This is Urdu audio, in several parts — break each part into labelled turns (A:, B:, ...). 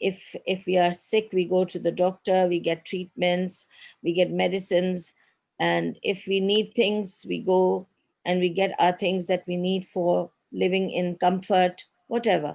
A: If we are sick, we go to the doctor, we get treatments, we get medicines, and if we need things, we go and we get our things that we need for living in comfort, whatever.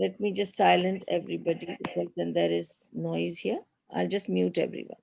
A: Let me just silent everybody because then there is noise here. I'll just mute everyone.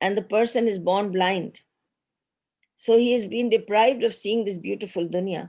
A: and the person is born blind, so he has been deprived of seeing this beautiful dunya,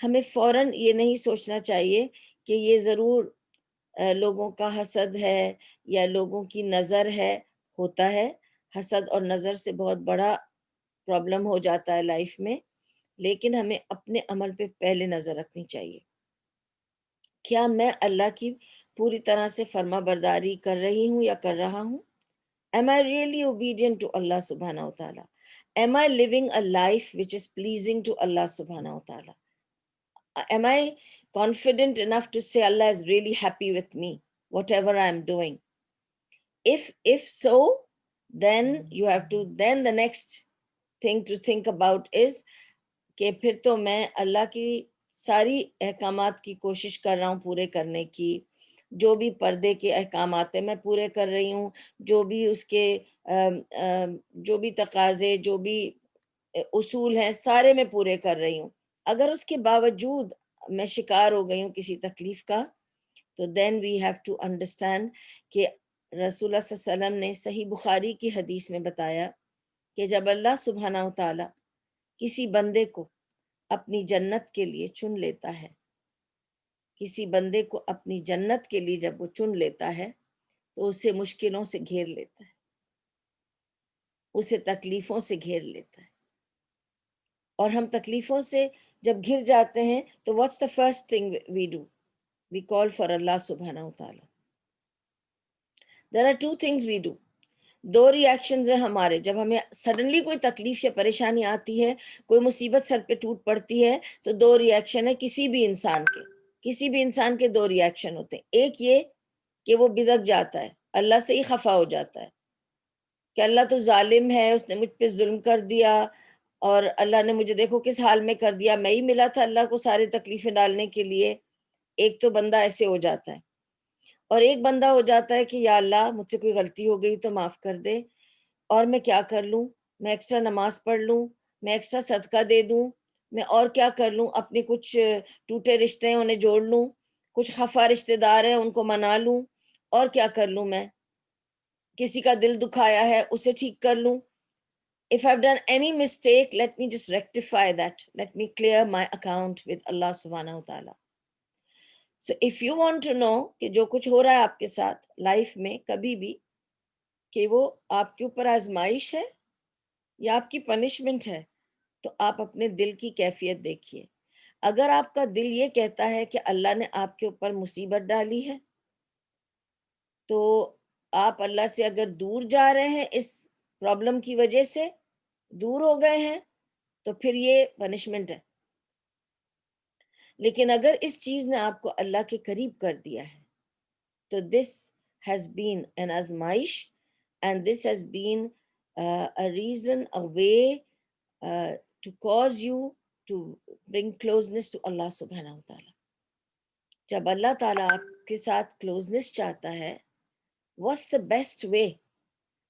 A: ہمیں فوراً یہ نہیں سوچنا چاہیے کہ یہ ضرور لوگوں کا حسد ہے یا لوگوں کی نظر ہے. ہوتا ہے حسد اور نظر سے بہت بڑا پرابلم ہو جاتا ہے لائف میں، لیکن ہمیں اپنے عمل پہ پہلے نظر رکھنی چاہیے. کیا میں اللہ کی پوری طرح سے فرما برداری کر رہی ہوں یا کر رہا ہوں؟ Am I really obedient to Allah subhanahu wa ta'ala? Am I living a life which is pleasing to Allah subhanahu wa ta'ala? Am I confident enough to say Allah is really happy with me, whatever I am doing? If so, then you have to, then the next thing to think about is کہ پھر تو میں اللہ کی ساری احکامات کی کوشش کر رہا ہوں پورے کرنے کی. جو بھی پردے کے احکامات ہیں میں پورے کر رہی ہوں، جو بھی اس کے جو بھی تقاضے، جو بھی اصول ہیں سارے میں پورے کر رہی ہوں. اگر اس کے باوجود میں شکار ہو گئی ہوں کسی تکلیف کا، تو then we have to understand کہ رسول اللہ صلی اللہ علیہ وسلم نے صحیح بخاری کی حدیث میں بتایا کہ جب اللہ سبحانہ و تعالی کسی بندے کو اپنی جنت کے لیے چن لیتا ہے، کسی بندے کو اپنی جنت کے لیے جب وہ چن لیتا ہے تو اسے مشکلوں سے گھیر لیتا ہے، اسے تکلیفوں سے گھیر لیتا ہے. اور ہم تکلیفوں سے جب گھر جاتے ہیں تو what's the first thing we do? We call for Allah subhanahu wa ta'ala. There are two things we do. دو ریاکشنز ہیں ہمارے. جب ہمیں سڈنلی کوئی تکلیف یا پریشانی آتی ہے، کوئی مصیبت سر پہ ٹوٹ پڑتی ہے، تو دو ریاکشن ہے کسی بھی انسان کے دو ریاکشن ہوتے ہیں. ایک یہ کہ وہ بدک جاتا ہے، اللہ سے ہی خفا ہو جاتا ہے کہ اللہ تو ظالم ہے، اس نے مجھ پہ ظلم کر دیا اور اللہ نے مجھے دیکھو کس حال میں کر دیا، میں ہی ملا تھا اللہ کو سارے تکلیفیں ڈالنے کے لیے. ایک تو بندہ ایسے ہو جاتا ہے. اور ایک بندہ ہو جاتا ہے کہ یا اللہ مجھ سے کوئی غلطی ہو گئی تو معاف کر دے، اور میں کیا کر لوں، میں ایکسٹرا نماز پڑھ لوں، میں ایکسٹرا صدقہ دے دوں، میں اور کیا کر لوں، اپنے کچھ ٹوٹے رشتے ہیں انہیں جوڑ لوں، کچھ خفا رشتے دار ہیں ان کو منا لوں، اور کیا کر لوں، میں کسی کا دل دکھایا ہے اسے ٹھیک کر لوں. If I've done any mistake, let me just rectify that. Let me clear my account with Allah subhanahu wa ta'ala. So if you want to know کہ جو کچھ ہو رہا ہے آپ کے ساتھ لائف میں کبھی بھی، کہ وہ آپ کے اوپر آزمائش ہے یا آپ کی پنشمنٹ ہے، تو آپ اپنے دل کی کیفیت دیکھیے. اگر آپ کا دل یہ کہتا ہے کہ اللہ نے آپ کے اوپر مصیبت ڈالی ہے، تو آپ اللہ سے اگر دور جا رہے ہیں اس پرابلم کی وجہ سے، دور ہو گئے ہیں، تو پھر یہ پنشمنٹ ہے. لیکن اگر اس چیز نے آپ کو اللہ کے قریب کر دیا ہے، تو this has been an آزمائش and this has been a reason, a way to cause you to bring closeness to Allah subhanahu wa ta'ala. جب اللہ تعالیٰ آپ کے ساتھ کلوزنس چاہتا ہے، what's the best way؟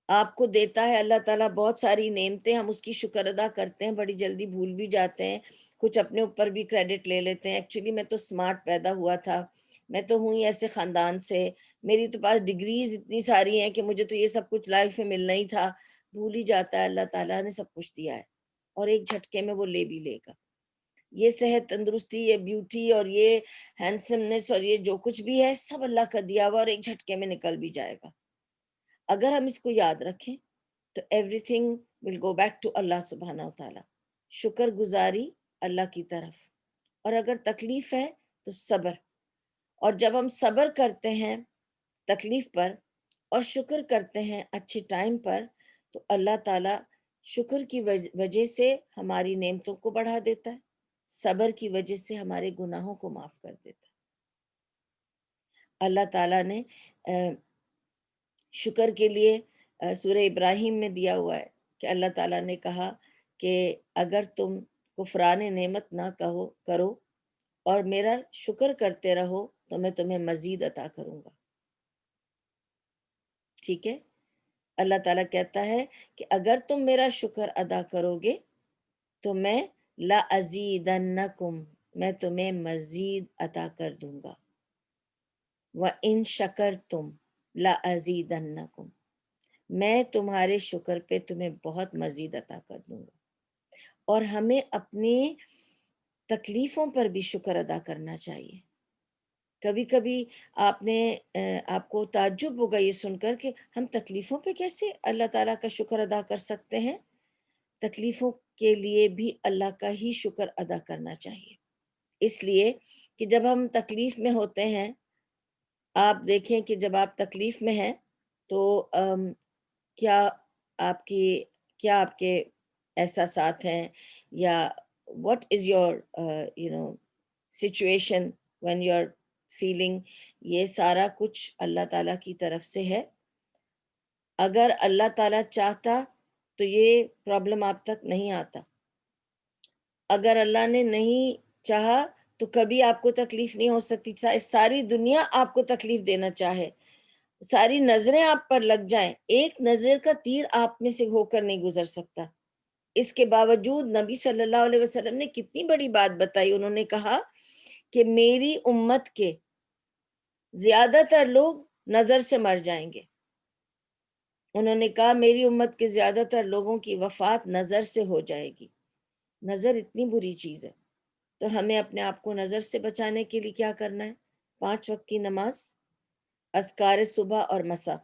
A: آپ کو دیتا ہے اللہ تعالیٰ بہت ساری نعمتیں، ہم اس کی شکر ادا کرتے ہیں، بڑی جلدی بھول بھی جاتے ہیں، کچھ اپنے اوپر بھی کریڈٹ لے لیتے ہیں. ایکچولی میں تو اسمارٹ پیدا ہوا تھا، میں تو ہوں ہی ایسے خاندان سے، میری تو پاس ڈگریز اتنی ساری ہیں کہ مجھے تو یہ سب کچھ لائف میں ملنا ہی تھا. بھول ہی جاتا ہے اللہ تعالیٰ نے سب کچھ دیا ہے اور ایک جھٹکے میں وہ لے بھی لے گا. یہ صحت، تندرستی، یہ بیوٹی اور یہ ہینڈسمنس اور یہ جو کچھ بھی ہے سب اللہ کا دیا ہوا اور ایک جھٹکے میں نکل بھی جائے گا. اگر ہم اس کو یاد رکھیں تو everything will go back to اللہ سبحانہ و تعالیٰ. شکر گزاری اللہ کی طرف، اور اگر تکلیف ہے تو صبر. اور جب ہم صبر کرتے ہیں تکلیف پر اور شکر کرتے ہیں اچھے ٹائم پر، تو اللہ تعالیٰ شکر کی وجہ سے ہماری نعمتوں کو بڑھا دیتا ہے، صبر کی وجہ سے ہمارے گناہوں کو معاف کر دیتا ہے. اللہ تعالیٰ نے شکر کے لیے سورہ ابراہیم میں دیا ہوا ہے کہ اللہ تعالیٰ نے کہا کہ اگر تم کفران نعمت نہ کرو اور میرا شکر کرتے رہو تو میں تمہیں مزید عطا کروں گا. ٹھیک ہے، اللہ تعالیٰ کہتا ہے کہ اگر تم میرا شکر ادا کرو گے تو میں لَأَزِيدَنَّكُمْ، میں تمہیں مزید عطا کر دوں گا. وَإِن شَكَرْتُمْ لَأَزِيدَنَّكُمْ، میں تمہارے شکر پہ تمہیں بہت مزید عطا کر دوں گا. اور ہمیں اپنی تکلیفوں پر بھی شکر ادا کرنا چاہیے. کبھی کبھی آپ کو تعجب ہوگا یہ سن کر کہ ہم تکلیفوں پہ کیسے اللہ تعالیٰ کا شکر ادا کر سکتے ہیں. تکلیفوں کے لیے بھی اللہ کا ہی شکر ادا کرنا چاہیے، اس لیے کہ جب ہم تکلیف میں ہوتے ہیں، آپ دیکھیں کہ جب آپ تکلیف میں ہیں تو کیا آپ کے احساسات ہیں، یا what is your situation when you're feeling، یہ سارا کچھ اللہ تعالیٰ کی طرف سے ہے. اگر اللہ تعالیٰ چاہتا تو یہ پرابلم آپ تک نہیں آتا. اگر اللہ نے نہیں چاہا تو کبھی آپ کو تکلیف نہیں ہو سکتی. ساری دنیا آپ کو تکلیف دینا چاہے، ساری نظریں آپ پر لگ جائیں، ایک نظر کا تیر آپ میں سے ہو کر نہیں گزر سکتا. اس کے باوجود نبی صلی اللہ علیہ وسلم نے کتنی بڑی بات بتائی. انہوں نے کہا کہ میری امت کے زیادہ تر لوگ نظر سے مر جائیں گے. انہوں نے کہا میری امت کے زیادہ تر لوگوں کی وفات نظر سے ہو جائے گی. نظر اتنی بری چیز ہے. تو ہمیں اپنے آپ کو نظر سے بچانے کے لیے کیا کرنا ہے؟ 5 وقت کی نماز، اذکار صبح اور مساء،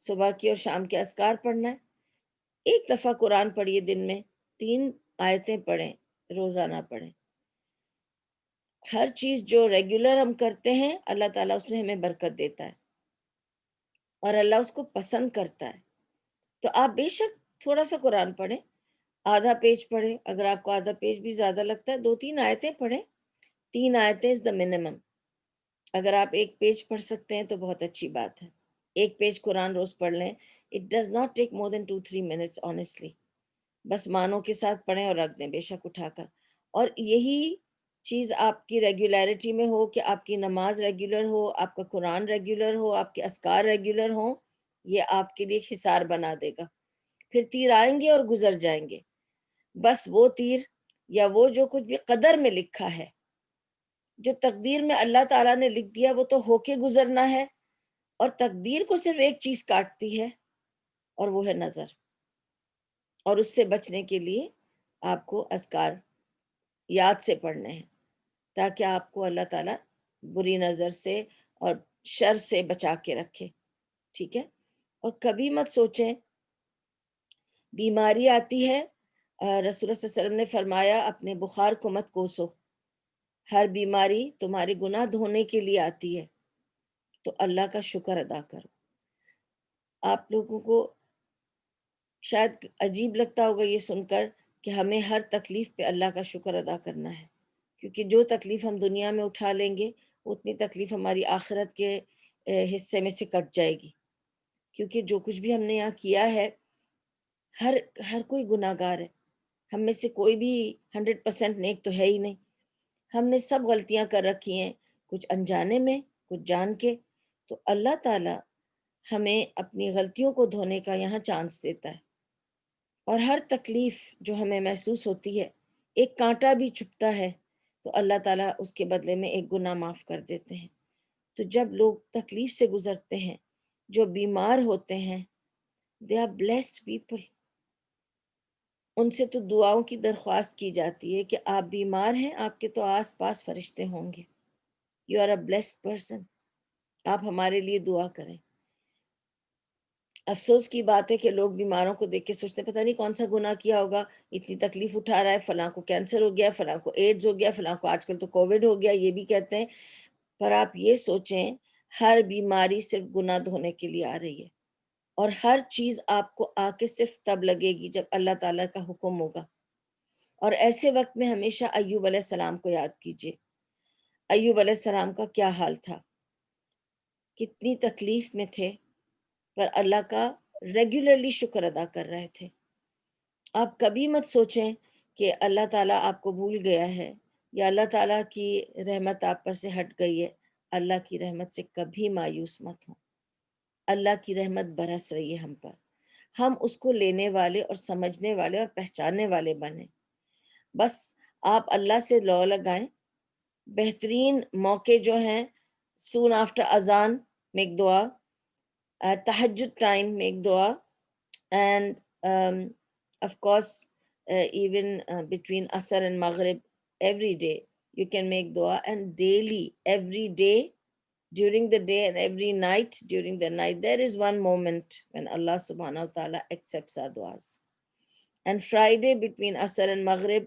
A: صبح کی اور شام کے اذکار پڑھنا ہے. ایک دفعہ قرآن پڑھیے، دن میں 3 آیتیں پڑھیں، روزانہ پڑھیں. ہر چیز جو ریگولر ہم کرتے ہیں اللہ تعالیٰ اس میں ہمیں برکت دیتا ہے اور اللہ اس کو پسند کرتا ہے. تو آپ بے شک تھوڑا سا قرآن پڑھیں، آدھا پیج پڑھیں. اگر آپ کو آدھا پیج بھی زیادہ لگتا ہے 2-3 آیتیں پڑھیں. 3 آیتیں از دا منیمم. اگر آپ 1 پیج پڑھ سکتے ہیں تو بہت اچھی بات ہے. 1 پیج قرآن روز پڑھ لیں. It does not take more than 2-3 minutes honestly. بس معنوں کے ساتھ پڑھیں اور رکھ دیں بے شک اٹھا کر. اور یہی چیز آپ کی ریگولیرٹی میں ہو کہ آپ کی نماز ریگولر ہو، آپ کا قرآن ریگولر ہو، آپ کے اذکار ریگولر ہوں، یہ آپ کے لیے حصار بنا دے گا. پھر تیر آئیں گے اور گزر جائیں گے. بس وہ تیر یا وہ جو کچھ بھی قدر میں لکھا ہے، جو تقدیر میں اللہ تعالیٰ نے لکھ دیا، وہ تو ہو کے گزرنا ہے. اور تقدیر کو صرف ایک چیز کاٹتی ہے اور وہ ہے نظر. اور اس سے بچنے کے لیے آپ کو اذکار یاد سے پڑھنے ہیں تاکہ آپ کو اللہ تعالیٰ بری نظر سے اور شر سے بچا کے رکھے. ٹھیک ہے. اور کبھی مت سوچیں بیماری آتی ہے، رسول اللہ صلی اللہ علیہ وسلم نے فرمایا اپنے بخار کو مت کوسو. ہر بیماری تمہارے گناہ دھونے کے لیے آتی ہے، تو اللہ کا شکر ادا کرو. آپ لوگوں کو شاید عجیب لگتا ہوگا یہ سن کر کہ ہمیں ہر تکلیف پہ اللہ کا شکر ادا کرنا ہے، کیونکہ جو تکلیف ہم دنیا میں اٹھا لیں گے اتنی تکلیف ہماری آخرت کے حصے میں سے کٹ جائے گی. کیونکہ جو کچھ بھی ہم نے یہاں کیا ہے، ہر کوئی گناہ گار ہے. ہم میں سے کوئی بھی 100% نیک تو ہے ہی نہیں. ہم نے سب غلطیاں کر رکھی ہیں، کچھ انجانے میں، کچھ جان کے. تو اللہ تعالیٰ ہمیں اپنی غلطیوں کو دھونے کا یہاں چانس دیتا ہے. اور ہر تکلیف جو ہمیں محسوس ہوتی ہے، ایک کانٹا بھی چبھتا ہے تو اللہ تعالیٰ اس کے بدلے میں ایک گناہ معاف کر دیتے ہیں. تو جب لوگ تکلیف سے گزرتے ہیں، جو بیمار ہوتے ہیں، they are blessed people. ان سے تو دعاؤں کی درخواست کی جاتی ہے کہ آپ بیمار ہیں، آپ کے تو آس پاس فرشتے ہوں گے. You are a blessed person. آپ ہمارے لیے دعا کریں. افسوس کی بات ہے کہ لوگ بیماروں کو دیکھ کے سوچتے پتہ نہیں کون سا گناہ کیا ہوگا، اتنی تکلیف اٹھا رہا ہے، فلاں کو کینسر ہو گیا، فلاں کو ایڈز ہو گیا، فلاں کو آج کل تو کووڈ ہو گیا، یہ بھی کہتے ہیں. پر آپ یہ سوچیں ہر بیماری صرف گناہ دھونے کے لیے آ رہی ہے، اور ہر چیز آپ کو آ کے صرف تب لگے گی جب اللہ تعالیٰ کا حکم ہوگا. اور ایسے وقت میں ہمیشہ ایوب علیہ السلام کو یاد کیجیے. ایوب علیہ السلام کا کیا حال تھا، کتنی تکلیف میں تھے، پر اللہ کا ریگولرلی شکر ادا کر رہے تھے. آپ کبھی مت سوچیں کہ اللہ تعالیٰ آپ کو بھول گیا ہے یا اللہ تعالیٰ کی رحمت آپ پر سے ہٹ گئی ہے. اللہ کی رحمت سے کبھی مایوس مت ہوں. اللہ کی رحمت برس رہی ہے ہم پر. ہم اس کو لینے والے اور سمجھنے والے اور پہچاننے والے بنیں. بس آپ اللہ سے لو لگائیں. بہترین موقع جو ہیں، سون آفٹر اذان میں ایک دعا، تہجد ٹائم میں ایک دعا، and of course even between عصر اینڈ مغرب every day you can make dua, and daily, every day, during the day and every night during the night, there is one moment when Allah subhanahu wa ta'ala accepts our duas. And Friday between Asr and Maghrib,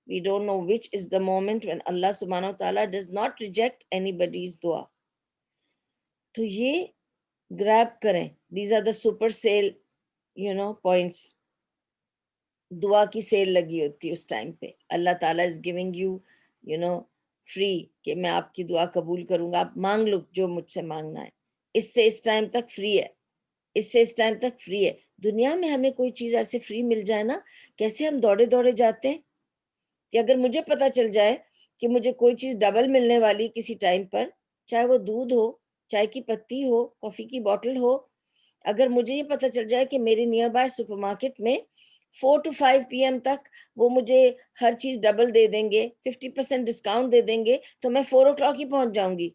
A: we don't know which is the moment when Allah subhanahu wa ta'ala does not reject anybody's dua. تو یہ grab کریں. These are the super sale, points. دعا کی سیل لگی ہوتی ہے اس ٹائم پہ. اللہ تعالیٰ از گیونگ یو فری کہ میں آپ کی دعا قبول کروں گا, آپ مانگ لو جو مجھ سے مانگنا ہے. اس سے اس ٹائم تک فری ہے, اس سے اس ٹائم تک فری ہے. دنیا میں ہمیں کوئی چیز ایسے فری مل جائے نا, کیسے ہم دوڑے دوڑے جاتے ہیں. کہ اگر مجھے پتہ چل جائے کہ مجھے کوئی چیز ڈبل ملنے والی کسی ٹائم پر, چاہے وہ دودھ ہو, چائے کی پتی ہو, کافی کی بوٹل ہو, اگر مجھے یہ پتہ چل جائے کہ میرے نیئر بائی سپر مارکیٹ میں 4 to 5 PM تک وہ مجھے ہر چیز ڈبل دے دیں گے, 50% ڈسکاؤنٹ دے دیں گے, تو میں 4 o'clock ہی پہنچ جاؤں گی.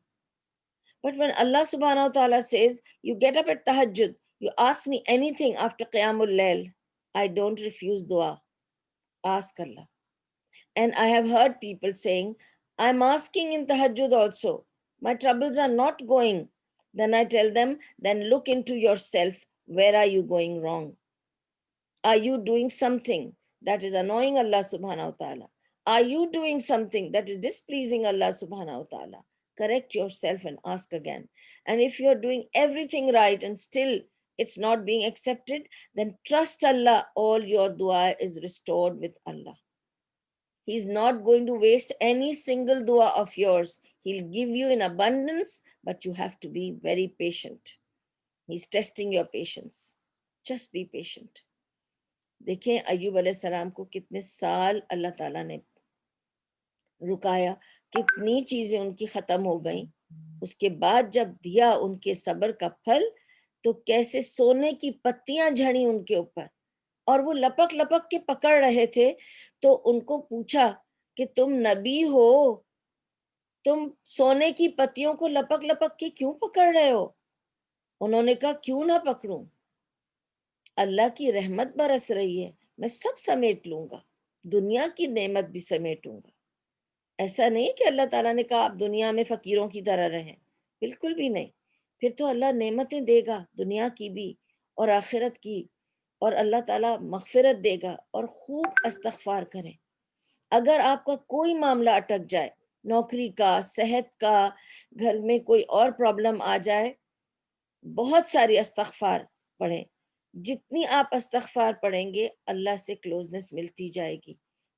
A: But when Allah subhanahu wa ta'ala says, you get up at tahajjud, you ask me anything after qiyamul layl, I don't refuse dua. Ask Allah. And I have heard people saying, I'm asking in tahajjud also, my troubles are not going. Then I tell them, then look into yourself. Where are you going wrong? Are you doing something that is annoying Allah subhanahu wa ta'ala? Are you doing something that is displeasing Allah subhanahu wa ta'ala? Correct yourself and ask again. And if you're doing everything right and still it's not being accepted, then trust Allah. All your dua is restored with Allah. He's not going to waste any single dua of yours. He'll give you in abundance, but you have to be very patient. He's testing your patience. Just be patient. دیکھیں ایوب علیہ السلام کو کتنے سال اللہ تعالیٰ نے رکایا, کتنی چیزیں ان کی ختم ہو گئیں. اس کے بعد جب دیا ان کے صبر کا پھل, تو کیسے سونے کی پتیاں جھڑی ان کے اوپر, اور وہ لپک لپک کے پکڑ رہے تھے. تو ان کو پوچھا کہ تم نبی ہو, تم سونے کی پتیوں کو لپک لپک کے کیوں پکڑ رہے ہو؟ انہوں نے کہا کیوں نہ پکڑوں, اللہ کی رحمت برس رہی ہے, میں سب سمیٹ لوں گا, دنیا کی نعمت بھی سمیٹوں گا. ایسا نہیں کہ اللہ تعالیٰ نے کہا آپ دنیا میں فقیروں کی طرح رہیں, بالکل بھی نہیں. پھر تو اللہ نعمتیں دے گا, دنیا کی بھی اور آخرت کی, اور اللہ تعالیٰ مغفرت دے گا. اور خوب استغفار کریں. اگر آپ کا کوئی معاملہ اٹک جائے, نوکری کا, صحت کا, گھر میں کوئی اور پرابلم آ جائے, بہت ساری استغفار پڑھیں. جتنی آپ استغفار پڑھیں گے اللہ سے کلوزنس ملتی جائے گی.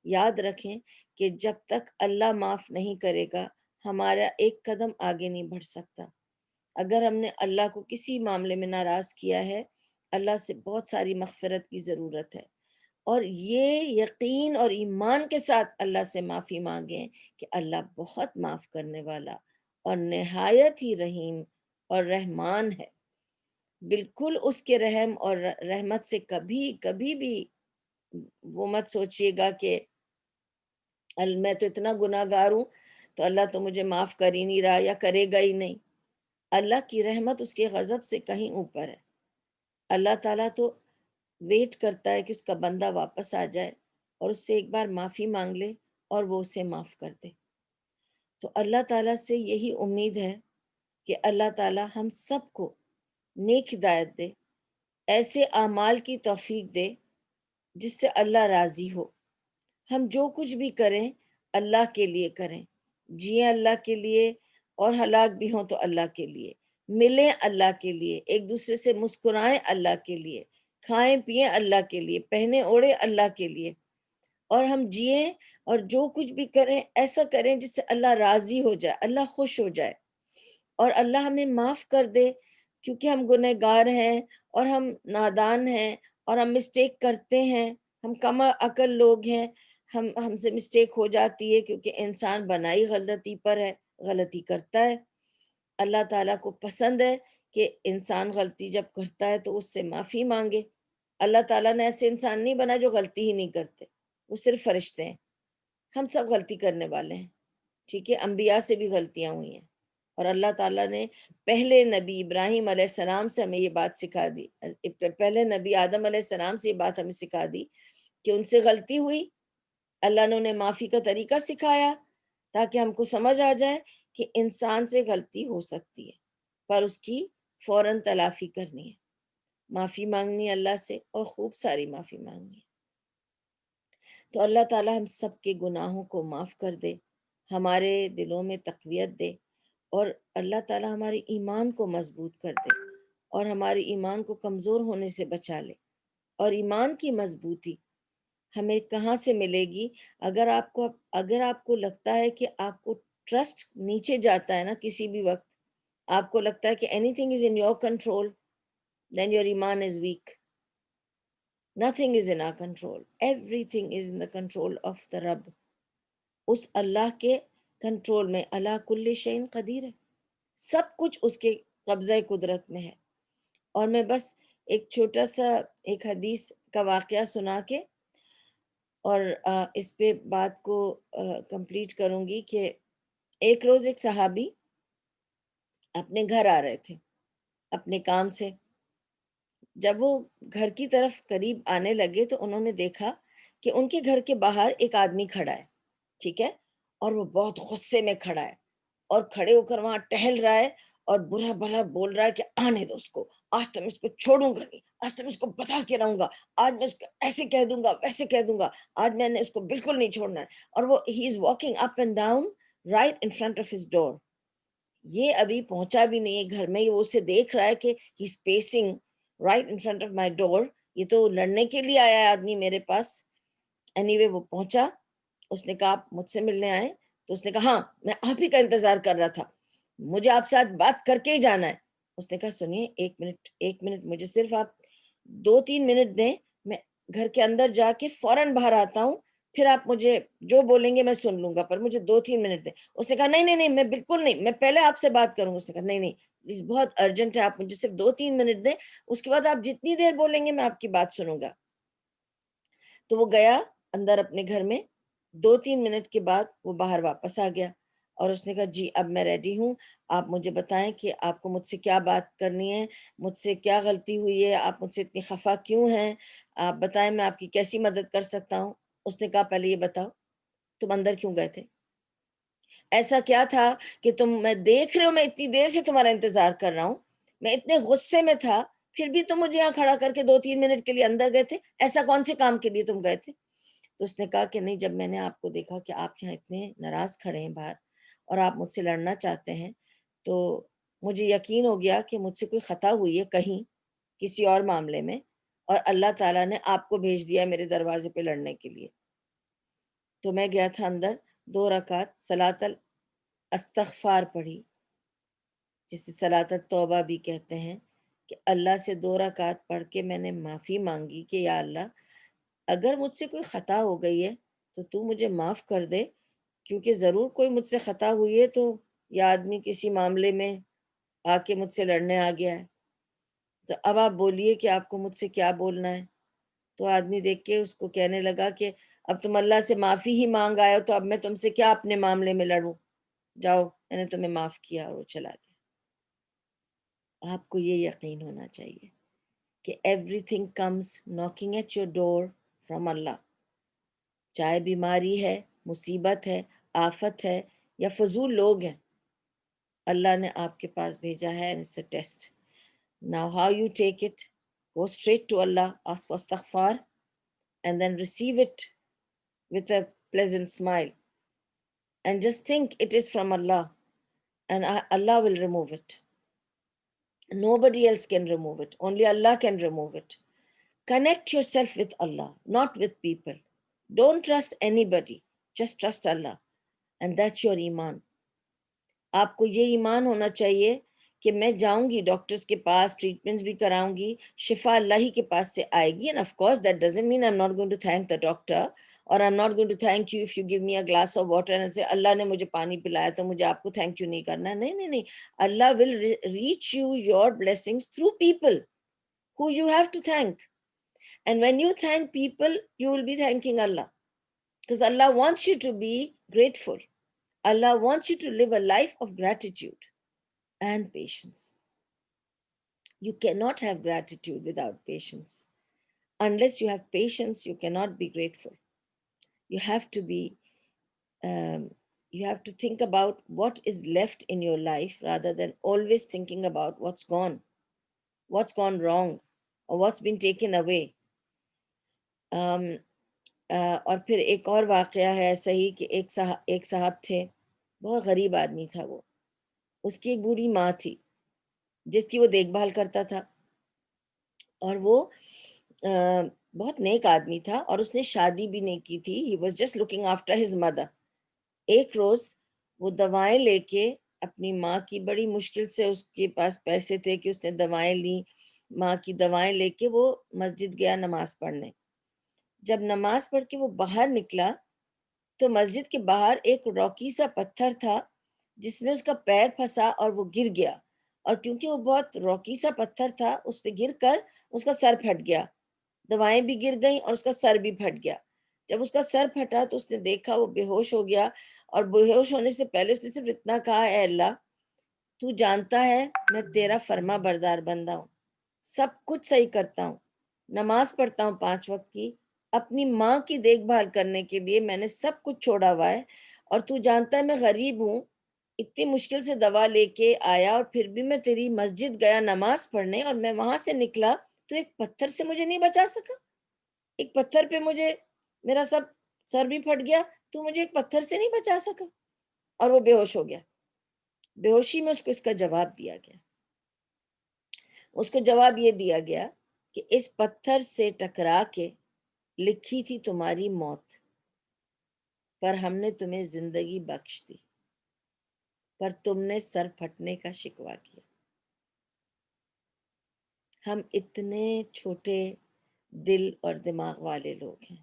A: یاد رکھیں کہ جب تک اللہ معاف نہیں کرے گا ہمارا ایک قدم آگے نہیں بڑھ سکتا. اگر ہم نے اللہ کو کسی معاملے میں ناراض کیا ہے, اللہ سے بہت ساری مغفرت کی ضرورت ہے. اور یہ یقین اور ایمان کے ساتھ اللہ سے معافی مانگیں کہ اللہ بہت معاف کرنے والا اور نہایت ہی رحیم اور رحمان ہے. بالکل اس کے رحم اور رحمت سے کبھی بھی وہ مت سوچئے گا کہ میں تو اتنا گناہ گار ہوں تو اللہ تو مجھے معاف کر ہی نہیں رہا یا کرے گا ہی نہیں. اللہ کی رحمت اس کے غضب سے کہیں اوپر ہے. اللہ تعالیٰ تو ویٹ کرتا ہے کہ اس کا بندہ واپس آ جائے اور اس سے ایک بار معافی مانگ لے اور وہ اسے معاف کر دے. تو اللہ تعالیٰ سے یہی امید ہے کہ اللہ تعالیٰ ہم سب کو نیک ہدایت دے, ایسے اعمال کی توفیق دے جس سے اللہ راضی ہو. ہم جو کچھ بھی کریں اللہ کے لیے کریں, جئیں اللہ کے لیے, اور ہلاک بھی ہوں تو اللہ کے لیے, ملیں اللہ کے لیے, ایک دوسرے سے مسکرائیں اللہ کے لیے, کھائیں پئیں اللہ کے لیے, پہنے اوڑھے اللہ کے لیے, اور ہم جئیں اور جو کچھ بھی کریں ایسا کریں جس سے اللہ راضی ہو جائے, اللہ خوش ہو جائے, اور اللہ ہمیں معاف کر دے. کیونکہ ہم گنہگار ہیں اور ہم نادان ہیں اور ہم مسٹیک کرتے ہیں, ہم کم عقل لوگ ہیں, ہم سے مسٹیک ہو جاتی ہے کیونکہ انسان بنائی غلطی پر ہے, غلطی کرتا ہے. اللہ تعالیٰ کو پسند ہے کہ انسان غلطی جب کرتا ہے تو اس سے معافی مانگے. اللہ تعالیٰ نے ایسے انسان نہیں بنا جو غلطی ہی نہیں کرتے, وہ صرف فرشتے ہیں. ہم سب غلطی کرنے والے ہیں, ٹھیک ہے, انبیاء سے بھی غلطیاں ہوئی ہیں, اور اللہ تعالیٰ نے پہلے نبی ابراہیم علیہ السلام سے ہمیں یہ بات سکھا دی, پہلے نبی آدم علیہ السلام سے یہ بات ہمیں سکھا دی کہ ان سے غلطی ہوئی اللہ نے انہیں معافی کا طریقہ سکھایا تاکہ ہم کو سمجھ آ جائے کہ انسان سے غلطی ہو سکتی ہے پر اس کی فوراً تلافی کرنی ہے، معافی مانگنی اللہ سے، اور خوب ساری معافی مانگنی ہے۔ تو اللہ تعالیٰ ہم سب کے گناہوں کو معاف کر دے، ہمارے دلوں میں تقویت دے، اور اللہ تعالیٰ ہمارے ایمان کو مضبوط کر دے اور ہمارے ایمان کو کمزور ہونے سے بچا لے۔ اور ایمان کی مضبوطی ہمیں کہاں سے ملے گی؟ اگر آپ کو لگتا ہے کہ آپ کو ٹرسٹ نیچے جاتا ہے نا، کسی بھی وقت آپ کو لگتا ہے کہ anything is in your control, then your ایمان is weak. Nothing is in our control. Everything is in the control of the Rabb. اس اللہ کے کنٹرول میں، اللہ کل شیء قدیر ہے، سب کچھ اس کے قبضہ قدرت میں ہے۔ اور میں بس ایک چھوٹا سا ایک حدیث کا واقعہ سنا کے اور اس پہ بات کو کمپلیٹ کروں گی کہ ایک روز ایک صحابی اپنے گھر آ رہے تھے اپنے کام سے۔ جب وہ گھر کی طرف قریب آنے لگے تو انہوں نے دیکھا کہ ان کے گھر کے باہر ایک آدمی کھڑا ہے، ٹھیک ہے، اور وہ بہت غصے میں کھڑا ہے اور کھڑے ہو کر وہاں ٹہل رہا ہے اور برا بھلا بول رہا ہے کہ آنے دو اس کو، آج تو میں اس کو چھوڑوں گا نہیں، آج تو میں اس کو بتا کے رہوں گا، آج میں اس کو ایسے کہہ دوں گا ویسے کہہ دوں گا، آج میں نے اس کو بالکل نہیں چھوڑنا ہے۔ اور وہ ہی is walking up and down right in front of his door. یہ ابھی پہنچا بھی نہیں ہے گھر میں، وہ اسے دیکھ رہا ہے کہ he is passing right in front of my door, یہ تو لڑنے کے لیے آیا ہے آدمی میرے پاس۔ اینی وے وہ پہنچا، اس نے کہا آپ مجھ سے ملنے آئے؟ تو اس نے کہا ہاں میں آپ ہی کا انتظار کر رہا تھا، مجھے آپ سے آج بات کر کے ہی جانا ہے۔ اس نے کہا سنیے ایک منٹ مجھے صرف آپ 2-3 منٹ دیں، میں گھر کے اندر جا کے فوراً باہر آتا ہوں، پھر آپ مجھے جو بولیں گے میں سن لوں گا، پر مجھے 2-3 منٹ دیں۔ اس نے کہا نہیں نہیں نہیں میں بالکل نہیں، میں پہلے آپ سے بات کروں گا۔ اس نے کہا نہیں نہیں پلیز بہت ارجنٹ ہے، آپ مجھے صرف 2-3 منٹ دیں، اس کے بعد آپ جتنی دیر بولیں گے میں آپ کی بات سنوں گا۔ تو وہ گیا اندر اپنے گھر میں، 2-3 منٹ کے بعد وہ باہر واپس آ گیا اور اس نے کہا جی اب میں ریڈی ہوں، آپ مجھے بتائیں کہ آپ کو مجھ سے کیا بات کرنی ہے، مجھ سے کیا غلطی ہوئی ہے، آپ مجھ سے اتنی خفا کیوں ہیں، آپ بتائیں میں آپ کی کیسی مدد کر سکتا ہوں۔ اس نے کہا پہلے یہ بتاؤ تم اندر کیوں گئے تھے؟ ایسا کیا تھا کہ میں دیکھ رہے ہو میں اتنی دیر سے تمہارا انتظار کر رہا ہوں، میں اتنے غصے میں تھا پھر بھی تم مجھے یہاں کھڑا کر کے 2-3 منٹ کے لیے اندر گئے تھے، ایسا کون سے کام کے لیے تم گئے تھے؟ تو اس نے کہا کہ نہیں، جب میں نے آپ کو دیکھا کہ آپ یہاں اتنے ناراض کھڑے ہیں باہر اور آپ مجھ سے لڑنا چاہتے ہیں، تو مجھے یقین ہو گیا کہ مجھ سے کوئی خطا ہوئی ہے کہیں کسی اور معاملے میں، اور اللہ تعالیٰ نے آپ کو بھیج دیا میرے دروازے پہ لڑنے کے لیے۔ تو میں گیا تھا اندر، 2 رکعت صلاۃ الاستغفار پڑھی، جسے صلاۃ التوبہ بھی کہتے ہیں، کہ اللہ سے 2 رکعت پڑھ کے میں نے معافی مانگی کہ یا اللہ اگر مجھ سے کوئی خطا ہو گئی ہے تو مجھے معاف کر دے، کیونکہ ضرور کوئی مجھ سے خطا ہوئی ہے تو یہ آدمی کسی معاملے میں آ کے مجھ سے لڑنے آ گیا ہے، تو اب آپ بولیے کہ آپ کو مجھ سے کیا بولنا ہے۔ تو آدمی دیکھ کے اس کو کہنے لگا کہ اب تم اللہ سے معافی ہی مانگ آئے ہو تو اب میں تم سے کیا اپنے معاملے میں لڑوں، جاؤ میں نے تمہیں معاف کیا، اور وہ چلا گیا۔ آپ کو یہ یقین ہونا چاہیے کہ everything comes knocking at your door from Allah, چاہے بیماری ہے، مصیبت ہے، آفت ہے یا فضول لوگ ہیں، اللہ نے آپ کے پاس بھیجا ہے، and it's a test. Now how you take it, go straight to Allah, ask for astaghfar, and then receive it with a pleasant smile, and just think it is from Allah, and Allah will remove it. Nobody else can remove it, only Allah can remove it. Connect yourself with Allah, not with people. Don't trust anybody, just trust Allah, and that's your iman. آپ کو یہ ایمان ہونا چاہیے کہ میں جاؤں گی ڈاکٹرز کے پاس، ٹریٹمنٹس بھی کراؤں گی، شفا اللہ ہی کے پاس سے آئے گی، and of course that doesn't mean I'm not going to thank the doctor or I'm not going to thank you if you give me a glass of water and say اللہ نے مجھے پانی پلایا تو مجھے آپ کو تھینک یو نہیں کرنا، نہیں نہیں نہیں، اللہ will reach you your blessings through people who you have to thank, and when you thank people you will be thanking Allah, because Allah wants you to be grateful. Allah wants you to live a life of gratitude and patience. You cannot have gratitude without patience. Unless you have patience, you cannot be grateful. You have to be you have to think about what is left in your life rather than always thinking about what's gone wrong, or what's been taken away. اور پھر ایک اور واقعہ ہے ایسا ہی کہ ایک صاحب تھے، بہت غریب آدمی تھا وہ، اس کی ایک بوڑھی ماں تھی جس کی وہ دیکھ بھال کرتا تھا، اور وہ بہت نیک آدمی تھا، اور اس نے شادی بھی نہیں کی تھی. He was just looking after his mother. ایک روز وہ دوائیں لے کے اپنی ماں کی، بڑی مشکل سے اس کے پاس پیسے تھے کہ اس نے دوائیں لیں، ماں کی دوائیں لے کے وہ مسجد گیا نماز پڑھنے. جب نماز پڑھ کے وہ باہر نکلا تو مسجد کے باہر ایک روکی سا پتھر تھا جس میں اس کا پیر پھنسا اور وہ گر گیا، اور کیونکہ وہ بہت روکی سا پتھر تھا اس پہ گر کر اس کا سر پھٹ گیا، دوائیں بھی گر گئیں اور اس کا سر بھی پھٹ گیا. جب اس کا سر پھٹا تو اس نے دیکھا وہ بے ہوش ہو گیا، اور بے ہوش ہونے سے پہلے اس نے صرف اتنا کہا، اے اللہ تو جانتا ہے میں تیرا فرما بردار بندہ ہوں، سب کچھ صحیح کرتا ہوں، نماز پڑھتا ہوں 5 وقت کی، اپنی ماں کی دیکھ بھال کرنے کے لیے میں نے سب کچھ چھوڑا ہوا ہے، اور تو جانتا ہے میں غریب ہوں، اتنی مشکل سے دوا لے کے آیا اور پھر بھی میں تیری مسجد گیا نماز پڑھنے، اور میں وہاں سے نکلا تو ایک پتھر سے مجھے نہیں بچا سکا، ایک پتھر پہ مجھے میرا سب سر بھی پھٹ گیا، تو مجھے ایک پتھر سے نہیں بچا سکا. اور وہ بے ہوش ہو گیا. بے ہوشی میں اس کو اس کا جواب دیا گیا. اس کو جواب یہ دیا گیا کہ اس پتھر سے ٹکرا کے لکھی تھی تمہاری موت، پر ہم نے تمہیں زندگی بخش دی، پر تم نے سر پھٹنے کا شکوہ کیا. ہم اتنے چھوٹے دل اور دماغ والے لوگ ہیں،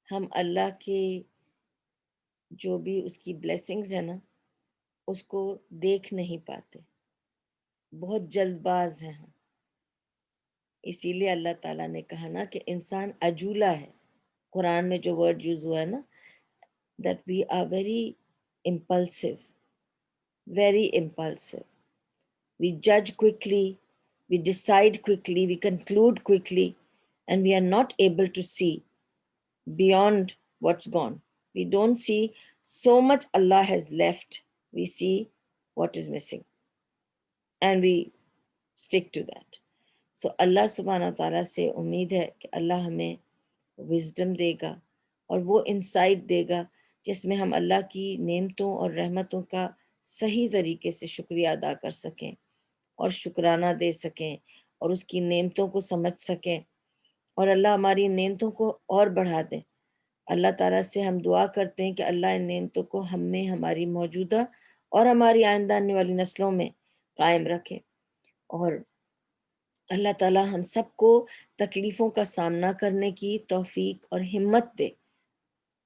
A: ہم اللہ کی جو بھی اس کی بلیسنگز ہیں نا اس کو دیکھ نہیں پاتے، بہت جلد باز ہیں ہم. اسی لیے اللہ تعالیٰ نے کہا نا کہ انسان عجولہ ہے. قرآن میں جو ورڈ یوز ہوا ہے نا، that we are very impulsive, very impulsive. We judge quickly, we decide quickly, we conclude quickly, and we are not able to see beyond what's gone. We don't see so much Allah has left. We see what is missing, and we stick to that. سو اللہ سبحانہ تعالیٰ سے امید ہے کہ اللہ ہمیں وزڈم دے گا اور وہ انسائٹ دے گا جس میں ہم اللہ کی نعمتوں اور رحمتوں کا صحیح طریقے سے شکریہ ادا کر سکیں اور شکرانہ دے سکیں اور اس کی نعمتوں کو سمجھ سکیں، اور اللہ ہماری نعمتوں کو اور بڑھا دے. اللہ تعالیٰ سے ہم دعا کرتے ہیں کہ اللہ ان نعمتوں کو ہم میں، ہماری موجودہ اور ہماری آئندہ آنے والی نسلوں میں قائم رکھے، اور اللہ تعالیٰ ہم سب کو تکلیفوں کا سامنا کرنے کی توفیق اور ہمت دے.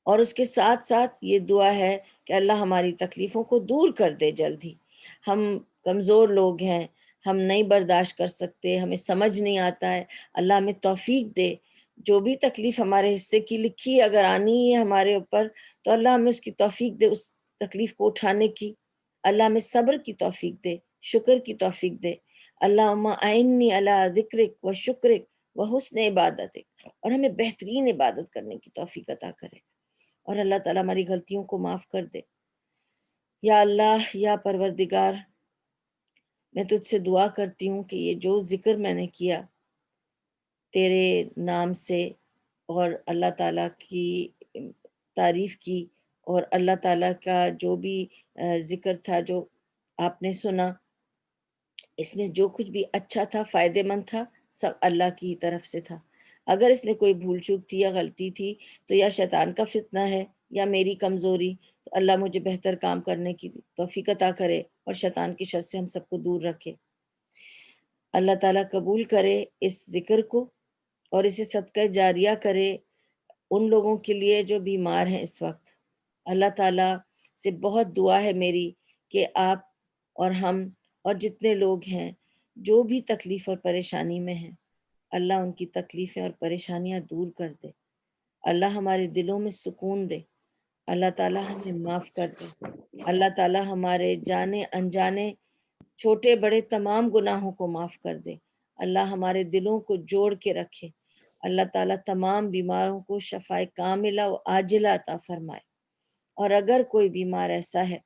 A: اور اس کے ساتھ ساتھ یہ دعا ہے کہ اللہ ہماری تکلیفوں کو دور کر دے جلد ہی. ہم کمزور لوگ ہیں، ہم نہیں برداشت کر سکتے، ہمیں سمجھ نہیں آتا ہے، اللہ ہمیں توفیق دے. جو بھی تکلیف ہمارے حصے کی لکھی اگر آنی ہے ہمارے اوپر تو اللہ ہمیں اس کی توفیق دے، اس تکلیف کو اٹھانے کی. اللہ ہمیں صبر کی توفیق دے، شکر کی توفیق دے. اللہم اعنی علی ذکرک و شکرک و حسن عبادتک، اور ہمیں بہترین عبادت کرنے کی توفیق عطا کرے، اور اللہ تعالیٰ ہماری غلطیوں کو معاف کر دے. یا اللہ، یا پروردگار، میں تجھ سے دعا کرتی ہوں کہ یہ جو ذکر میں نے کیا تیرے نام سے اور اللہ تعالیٰ کی تعریف کی، اور اللہ تعالیٰ کا جو بھی ذکر تھا جو آپ نے سنا، اس میں جو کچھ بھی اچھا تھا، فائدہ مند تھا، سب اللہ کی طرف سے تھا. اگر اس میں کوئی بھول چوک تھی یا غلطی تھی تو یا شیطان کا فتنہ ہے یا میری کمزوری، تو اللہ مجھے بہتر کام کرنے کی توفیق عطا کرے اور شیطان کی شر سے ہم سب کو دور رکھے. اللہ تعالیٰ قبول کرے اس ذکر کو اور اسے صدقہ جاریہ کرے ان لوگوں کے لیے جو بیمار ہیں اس وقت. اللہ تعالیٰ سے بہت دعا ہے میری کہ آپ اور ہم اور جتنے لوگ ہیں جو بھی تکلیف اور پریشانی میں ہیں، اللہ ان کی تکلیفیں اور پریشانیاں دور کر دے. اللہ ہمارے دلوں میں سکون دے. اللہ تعالیٰ ہمیں معاف کر دے. اللہ تعالیٰ ہمارے جانے انجانے چھوٹے بڑے تمام گناہوں کو معاف کر دے. اللہ ہمارے دلوں کو جوڑ کے رکھے. اللہ تعالیٰ تمام بیماروں کو شفائے کاملہ و عاجلہ عطا فرمائے. اور اگر کوئی بیمار ایسا ہے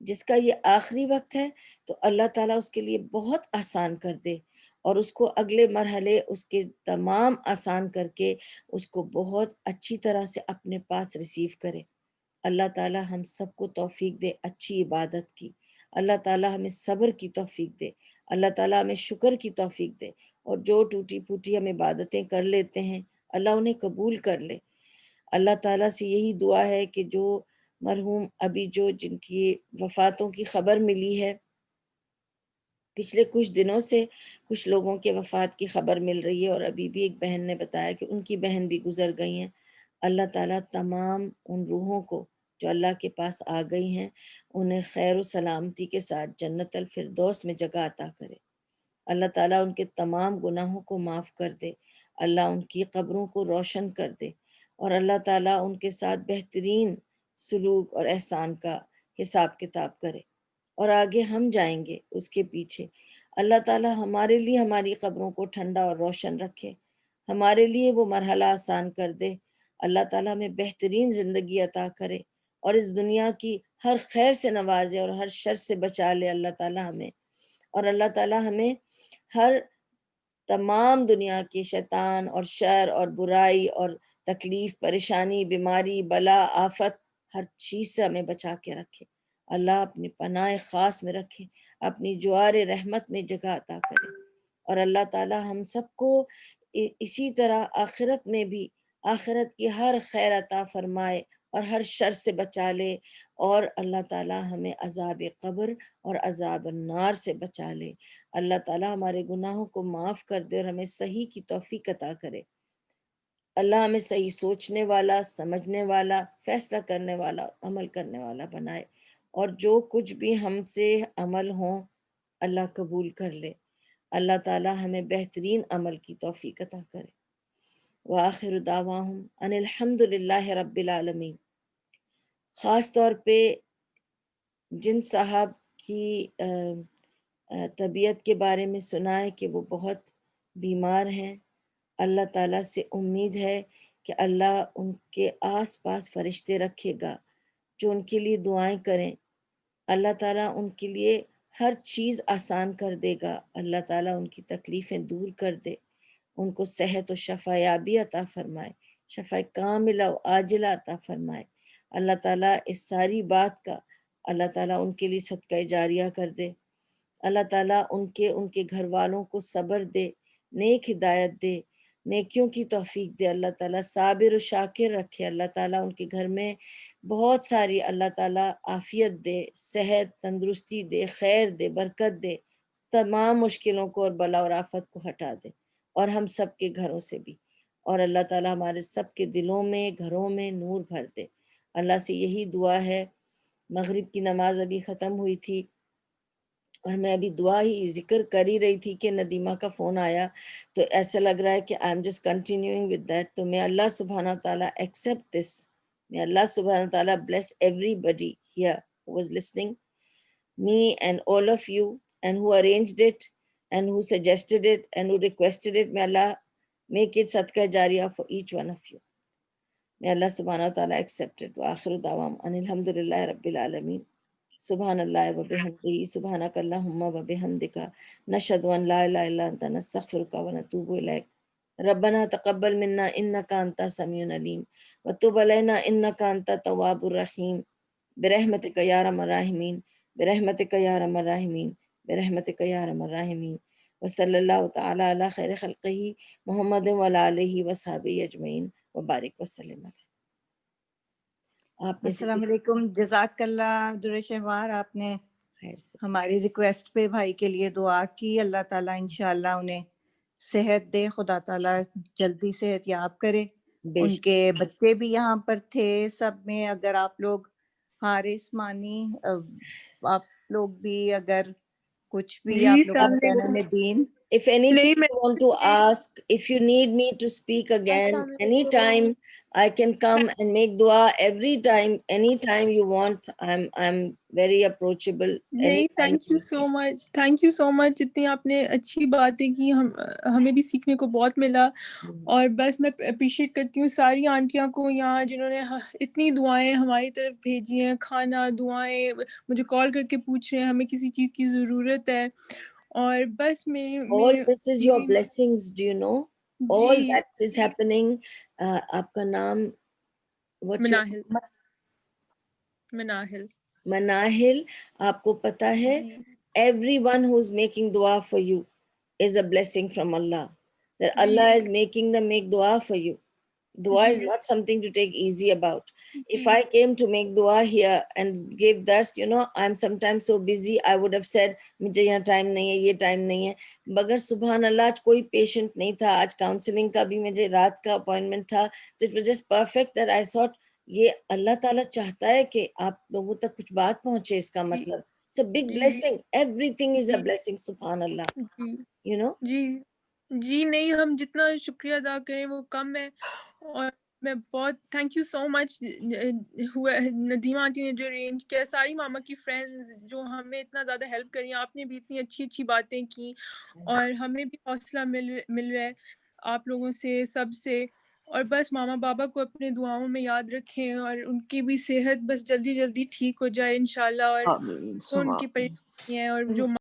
A: جس کا یہ آخری وقت ہے تو اللہ تعالیٰ اس کے لیے بہت آسان کر دے اور اس کو اگلے مرحلے اس کے تمام آسان کر کے اس کو بہت اچھی طرح سے اپنے پاس ریسیو کرے. اللہ تعالیٰ ہم سب کو توفیق دے اچھی عبادت کی. اللہ تعالیٰ ہمیں صبر کی توفیق دے. اللہ تعالیٰ ہمیں شکر کی توفیق دے. اور جو ٹوٹی پھوٹی ہم عبادتیں کر لیتے ہیں اللہ انہیں قبول کر لے. اللہ تعالیٰ سے یہی دعا ہے کہ جو مرحوم ابھی جن کی وفاتوں کی خبر ملی ہے، پچھلے کچھ دنوں سے کچھ لوگوں کے وفات کی خبر مل رہی ہے، اور ابھی بھی ایک بہن نے بتایا کہ ان کی بہن بھی گزر گئی ہیں. اللہ تعالیٰ تمام ان روحوں کو جو اللہ کے پاس آ گئی ہیں انہیں خیر و سلامتی کے ساتھ جنت الفردوس میں جگہ عطا کرے. اللہ تعالیٰ ان کے تمام گناہوں کو معاف کر دے. اللہ ان کی قبروں کو روشن کر دے، اور اللہ تعالیٰ ان کے ساتھ بہترین سلوک اور احسان کا حساب کتاب کرے. اور آگے ہم جائیں گے اس کے پیچھے. اللہ تعالیٰ ہمارے لیے ہماری قبروں کو ٹھنڈا اور روشن رکھے، ہمارے لیے وہ مرحلہ آسان کر دے. اللہ تعالیٰ ہمیں بہترین زندگی عطا کرے اور اس دنیا کی ہر خیر سے نوازے اور ہر شر سے بچا لے اللہ تعالیٰ ہمیں. اور اللہ تعالیٰ ہمیں ہر تمام دنیا کے شیطان اور شر اور برائی اور تکلیف، پریشانی، بیماری، بلا، آفت، ہر چیز سے ہمیں بچا کے رکھے. اللہ اپنی پناہ خاص میں رکھے، اپنی جوار رحمت میں جگہ عطا کرے. اور اللہ تعالیٰ ہم سب کو اسی طرح آخرت میں بھی آخرت کی ہر خیر عطا فرمائے اور ہر شر سے بچا لے. اور اللہ تعالیٰ ہمیں عذاب قبر اور عذاب النار سے بچا لے. اللہ تعالیٰ ہمارے گناہوں کو معاف کر دے اور ہمیں صحیح کی توفیق عطا کرے. اللہ ہمیں صحیح سوچنے والا، سمجھنے والا، فیصلہ کرنے والا، عمل کرنے والا بنائے. اور جو کچھ بھی ہم سے عمل ہوں اللہ قبول کر لے. اللہ تعالیٰ ہمیں بہترین عمل کی توفیق عطا کرے. وآخر دعواہم ان الحمد للہ رب العالمین. خاص طور پہ جن صاحب کی طبیعت کے بارے میں سنا ہے کہ وہ بہت بیمار ہیں، اللہ تعالیٰ سے امید ہے کہ اللہ ان کے آس پاس فرشتے رکھے گا جو ان کے لیے دعائیں کریں. اللہ تعالیٰ ان کے لیے ہر چیز آسان کر دے گا. اللہ تعالیٰ ان کی تکلیفیں دور کر دے، ان کو صحت و شفا یابی عطا فرمائے، شفا کاملہ و عاجلہ عطا فرمائے. اللہ تعالیٰ اس ساری بات کا اللہ تعالیٰ ان کے لیے صدقہ جاریہ کر دے. اللہ تعالیٰ ان کے گھر والوں کو صبر دے، نیک ہدایت دے، نیکیوں کی توفیق دے. اللہ تعالیٰ صابر و شاکر رکھے. اللہ تعالیٰ ان کے گھر میں بہت ساری اللہ تعالیٰ عافیت دے، صحت، تندرستی دے، خیر دے، برکت دے. تمام مشکلوں کو اور بلا اور آفت کو ہٹا دے، اور ہم سب کے گھروں سے بھی. اور اللہ تعالیٰ ہمارے سب کے دلوں میں، گھروں میں نور بھر دے. اللہ سے یہی دعا ہے. مغرب کی نماز ابھی ختم ہوئی تھی اور میں ابھی دعا ہی ذکر کر ہی رہی تھی کہ ندیمہ کا فون آیا، تو ایسا لگ رہا ہے کہ I am just continuing with that. تو میں اللہ سبحانہ تعالیٰ ایکسیپٹ دس. میں اللہ سبحانہ تعالیٰ bless everybody here who was listening, me and all of you, and who arranged it and who suggested it and who requested it. May Allah make it sadaqah jariyah for each one of you. May Allah subhanahu wa ta'ala accept it. Wa akhiru dawam anil hamdulillahi rabbil alameen. سبحان اللہ و بحمدہ سبحانک اللہم و بحمدک نشہد ان لا الہ الا انت نستغفرک و نتوب الیک. ربنا تقبل منا انک انت السمیع العلیم وتب علینا انک انت التواب الرحیم برحمتک یا ارحم الراحمین برحمتک یا ارحم الراحمین برحمتک یا ارحم الراحمین. وصلی اللہ تعالی علی خیر خلقہ محمد وعلی آلہ وصحبہ اجمعین وبارک وسلم. آپ میں سے
B: السلام علیکم. جزاک اللہ در شہوار، آپ نے
A: خیر سے
B: ہماری ریکویسٹ پہ بھائی کے لیے دعا کی. اللہ تعالیٰ انشاءاللہ انہیں صحت دے، خدا تعالیٰ جلدی صحت یاب کرے.
A: بے
B: ان کے بچے بھی یہاں پر تھے سب میں. اگر آپ لوگ حارث مانی، آپ لوگ بھی اگر کچھ بھی
C: جی
B: آپ لوگوں
C: السلام
B: کا کہنا
C: علیکم.
B: ندین
A: If anything
C: نہیں
A: you want to ask, if you need me to speak again, anytime I can come and make dua every time, anytime you want. I'm very approachable.
C: نہیں
A: Anytime.
C: تھینک یو سو مچ اتنی آپ نے اچھی باتیں کی، ہمیں بھی سیکھنے کو بہت ملا. اور بس میں اپریشیٹ کرتی ہوں ساری آنٹیاں کو یہاں جنہوں نے اتنی دعائیں ہماری طرف بھیجی ہیں، کھانا، دعائیں، مجھے کال کر کے پوچھ رہے ہیں ہمیں کسی چیز کی ضرورت ہے. اور بس
A: All this is your blessings, do you know? All
C: G
A: that is happening. آپ کا نام
C: مناہل
A: مناہل، آپ کو پتا ہے everyone who is making dua for you is a blessing from Allah. That Allah is making them make dua for you. Dua is not something to take easy about. If I came to make dua here and give dars, I'm sometimes so busy, I would have said مجھے یہاں ٹائم نہیں ہے، یہ ٹائم نہیں ہے. مگر سبحان اللہ آج کوئی پیشنٹ نہیں تھا، آج کاؤنسلنگ کا بھی مجھے رات کا اپوائنٹمنٹ تھا. تو it was just perfect that I thought یہ اللہ تعالیٰ چاہتا ہے کہ آپ لوگوں تک کچھ بات پہنچے. اس کا مطلب it's a big blessing. Everything is a blessing. سبحان اللہ.
C: جی نہیں، ہم جتنا شکریہ ادا کریں وہ کم ہے. اور میں بہت thank you so much Nadeema aunty نے جو ارینج کیا، ساری ماما کی فرینڈز جو ہمیں اتنا زیادہ ہیلپ کری، آپ نے بھی اتنی اچھی اچھی باتیں کی اور ہمیں بھی حوصلہ مل رہا ہے آپ لوگوں سے، سب سے. اور بس ماما بابا کو اپنے دعاؤں میں یاد رکھیں اور ان کی بھی صحت بس جلدی جلدی ٹھیک ہو جائے انشاءاللہ. اور
D: آمین.
C: جو ان کی پریشانی ہے اور جو